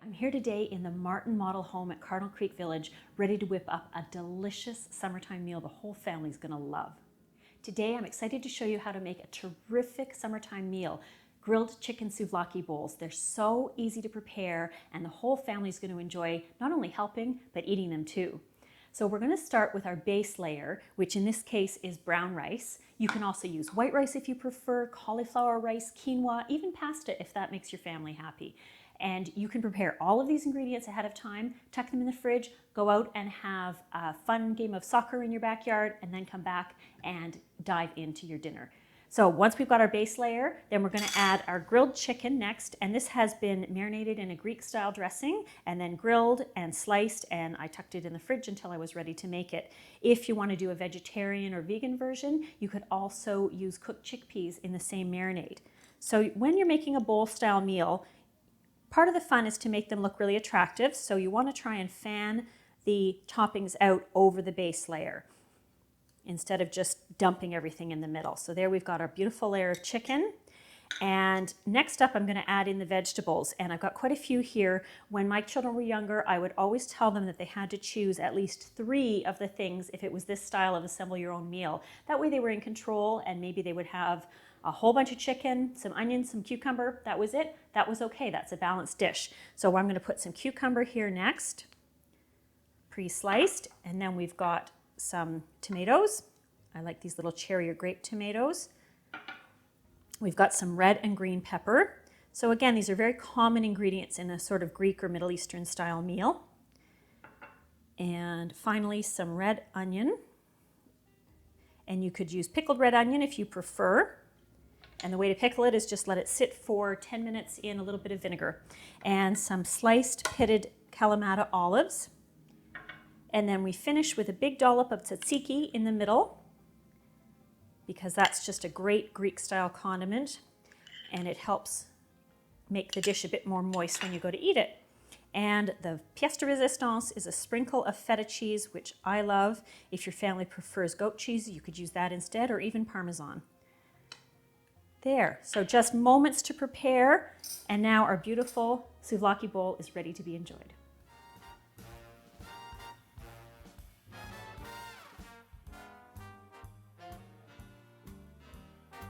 I'm here today in the Martin Model Home at Cardinal Creek Village, ready to whip up a delicious summertime meal the whole family's gonna love. Today I'm excited to show you how to make a terrific summertime meal, grilled chicken souvlaki bowls. They're so easy to prepare and the whole family's going to enjoy not only helping, but eating them too. So we're going to start with our base layer, which in this case is brown rice. You can also use white rice if you prefer, cauliflower rice, quinoa, even pasta if that makes your family happy. And you can prepare all of these ingredients ahead of time, tuck them in the fridge, go out and have a fun game of soccer in your backyard, and then come back and dive into your dinner. So once we've got our base layer, then we're going to add our grilled chicken next. And this has been marinated in a Greek style dressing and then grilled and sliced, and I tucked it in the fridge until I was ready to make it. If you want to do a vegetarian or vegan version, you could also use cooked chickpeas in the same marinade. So when you're making a bowl style meal, part of the fun is to make them look really attractive. So you want to try and fan the toppings out over the base layer, instead of just dumping everything in the middle. So there we've got our beautiful layer of chicken. And next up, I'm going to add in the vegetables. And I've got quite a few here. When my children were younger, I would always tell them that they had to choose at least 3 of the things if it was this style of assemble your own meal. That way they were in control, and maybe they would have a whole bunch of chicken, some onions, some cucumber. That was it. That was okay. That's a balanced dish. So I'm going to put some cucumber here next, pre-sliced. And then we've got some tomatoes. I like these little cherry or grape tomatoes. We've got some red and green pepper. So again, these are very common ingredients in a sort of Greek or Middle Eastern style meal. And finally, some red onion. And you could use pickled red onion if you prefer. And the way to pickle it is just let it sit for 10 minutes in a little bit of vinegar. And some sliced pitted Kalamata olives. And then we finish with a big dollop of tzatziki in the middle, because that's just a great Greek-style condiment, and it helps make the dish a bit more moist when you go to eat it. And the pièce de résistance is a sprinkle of feta cheese, which I love. If your family prefers goat cheese, you could use that instead, or even Parmesan. There, so just moments to prepare, and now our beautiful souvlaki bowl is ready to be enjoyed.